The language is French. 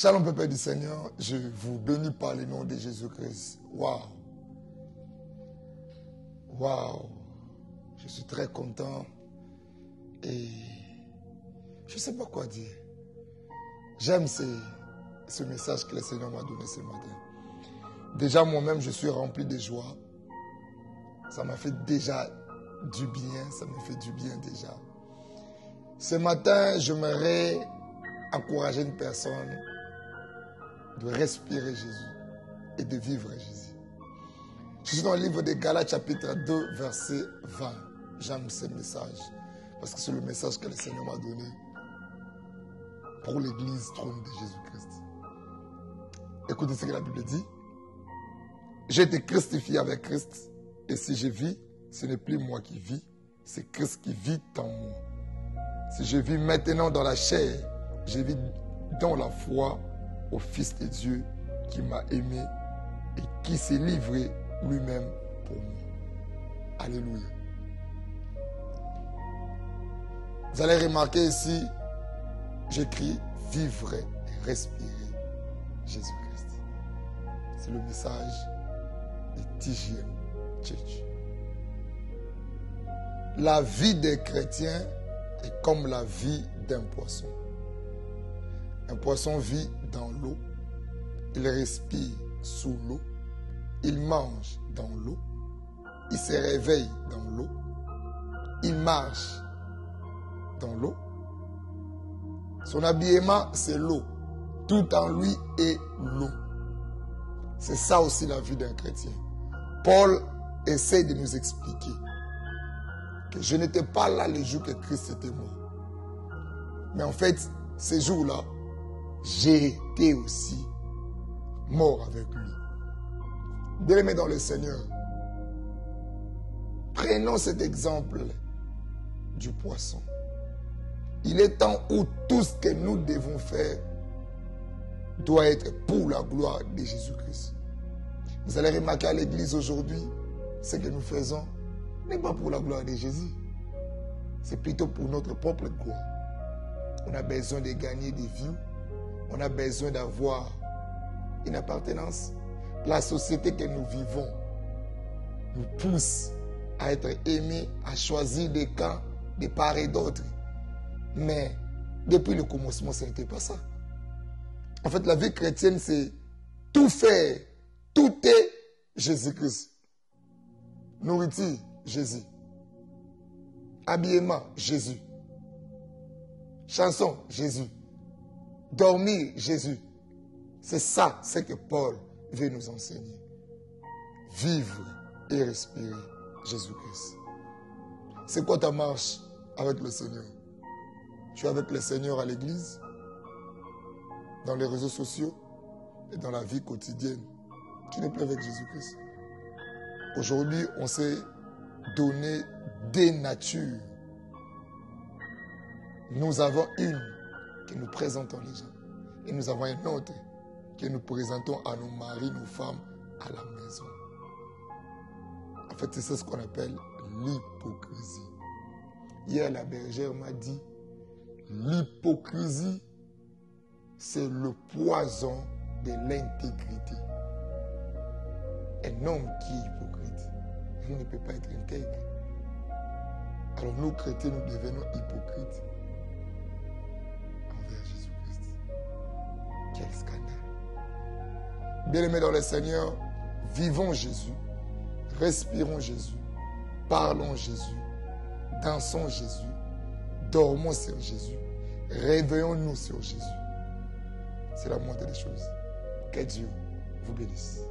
Shalom, peuple du Seigneur, je vous bénis par le nom de Jésus-Christ. Waouh! Waouh! Je suis très content et je ne sais pas quoi dire. J'aime ce message que le Seigneur m'a donné ce matin. Déjà, moi-même, je suis rempli de joie. Ça m'a fait déjà du bien, ça me fait du bien déjà. Ce matin, j'aimerais encourager une personne de respirer Jésus et de vivre Jésus. Je suis dans le livre de Galates chapitre 2, verset 20. J'aime ce message parce que c'est le message que le Seigneur m'a donné pour l'église trône de Jésus-Christ. Écoutez ce que la Bible dit. J'ai été crucifié avec Christ et si je vis, ce n'est plus moi qui vis, c'est Christ qui vit en moi. Si je vis maintenant dans la chair, je vis dans la foi au Fils de Dieu qui m'a aimé et qui s'est livré lui-même pour moi. Alléluia. Vous allez remarquer ici, j'écris vivre et respirer Jésus-Christ. C'est le message de TGM Church. La vie des chrétiens est comme la vie d'un poisson. Un poisson vit dans l'eau, il respire sous l'eau, il mange dans l'eau, il se réveille dans l'eau, il marche dans l'eau. Son habillement, c'est l'eau. Tout en lui est l'eau. C'est ça aussi la vie d'un chrétien. Paul essaie de nous expliquer que je n'étais pas là le jour que Christ était mort. Mais en fait, ces jours-là, j'ai été aussi mort avec lui. Bien-aimés dans le Seigneur, prenons cet exemple du poisson. Il est temps où tout ce que nous devons faire doit être pour la gloire de Jésus-Christ. Vous allez remarquer à l'église aujourd'hui, ce que nous faisons n'est pas pour la gloire de Jésus. C'est plutôt pour notre propre gloire. On a besoin de gagner des vies. On a besoin d'avoir une appartenance. La société que nous vivons nous pousse à être aimés, à choisir des camps de part et d'autre. Mais depuis le commencement, ce n'était pas ça. En fait, la vie chrétienne, c'est tout faire. Tout est Jésus-Christ. Nourriture, Jésus. Habillement, Jésus. Chanson, Jésus. Dormir, Jésus. C'est ça, c'est que Paul veut nous enseigner. Vivre et respirer Jésus-Christ. C'est quoi ta marche avec le Seigneur? Tu es avec le Seigneur à l'église, dans les réseaux sociaux et dans la vie quotidienne. Tu n'es plus avec Jésus-Christ. Aujourd'hui, on s'est donné des natures. Nous avons une que nous présentons les gens. Et nous avons une autre que nous présentons à nos maris, nos femmes, à la maison. En fait, c'est ce qu'on appelle l'hypocrisie. Hier, la bergère m'a dit, l'hypocrisie, c'est le poison de l'intégrité. Un homme qui est hypocrite, il ne peut pas être intègre. Alors nous, chrétiens, nous devenons hypocrites envers Jésus-Christ. Quel scandale. Bien-aimés dans le Seigneur, vivons Jésus, respirons Jésus, parlons Jésus, dansons Jésus, dormons sur Jésus, réveillons-nous sur Jésus. C'est la moindre des choses. Que Dieu vous bénisse.